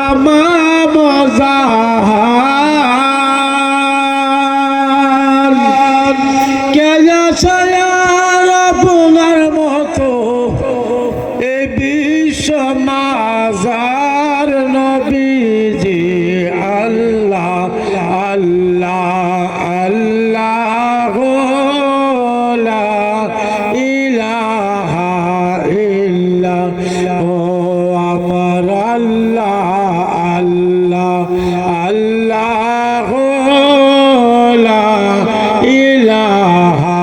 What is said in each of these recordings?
তামা মজা কে ছায়ার আপনার মতো এ বিশ্ব মাজার নবীজি আল্লাহ আল্লাহ আল্লাহ লা ইলাহা ইল্লাল্লাহ আমার আল্লাহ আল্লাহ আল্লাহ লা ইলাহা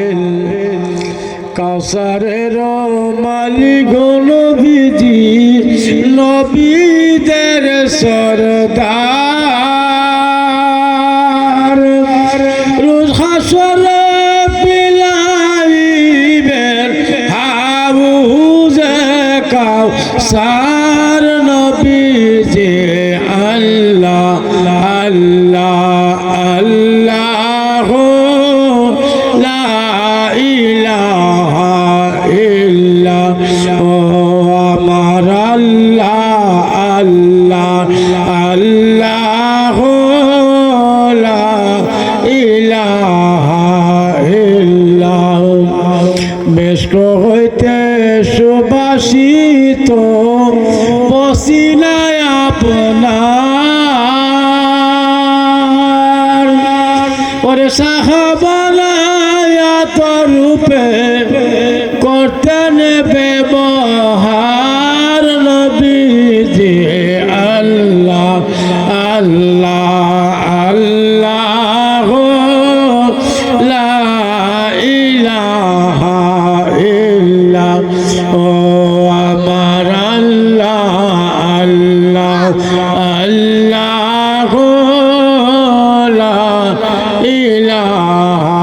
ইল্লাল্লাহ কাউসারের মালিক নবীজি নবীদের সরদার রোজ হাসরে বিলাইবেন হাউজে কাউসার নবীজি আল্লাহ আল্লাহ আল্লাহ লা ইলাহা ইল্লাল্লাহ আমার আল্লাহ আল্লাহ আল্লাহ লা ইলাহা ইল্লাল্লাহ মেশক হইতে সুবাসিত পসিনায় আপনার ওরে সাহাবারা এত রূপে করতেন ব্যবহার নবীজি আল্লাহ আল্লাহ আল্লাহ লা ইলাহা ইল্লাল্লাহ আমার আল্লাহ আল্লাহ আল্লাহ লা ইলাহা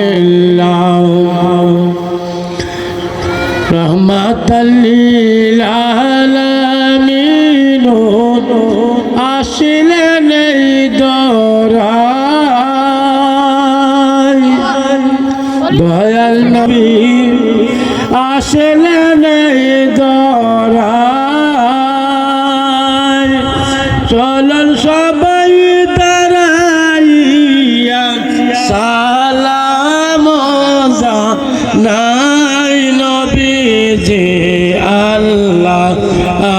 ইল্লাল্লাহ রহমাতাল লিল আলামিন আসিলেন এই দরায় দয়াল নবী আসিলেন এই দরায় চলন সবাই দাঁড়াইয়া সালাম জানাই নবীজি আল্লাহ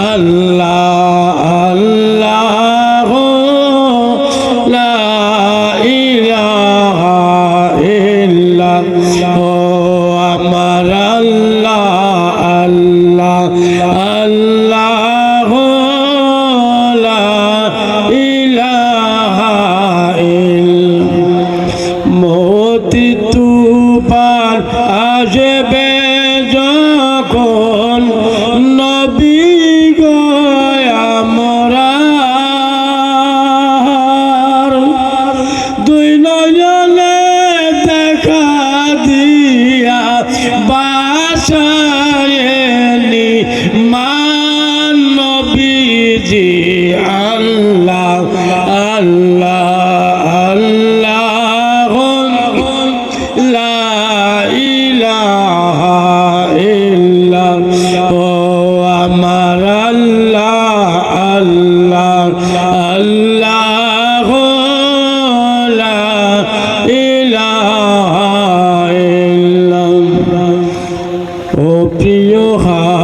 আল্লাহ আল্লাহ লা ইলাহা ইল্লাল্লাহ আমার আল্লাহ আল্লাহ আল্লাহ লা ইলাহা ইল্লাল্লাহ মতি তুফান আসবে যখন নবী গো আমার দুই নয়নে দেখা দিয়া বাসায়নি মান নবীজি আল্লাহ আল্লাহ আল্লাহ লা ইলাহা ইল্লাল্লাহ আমার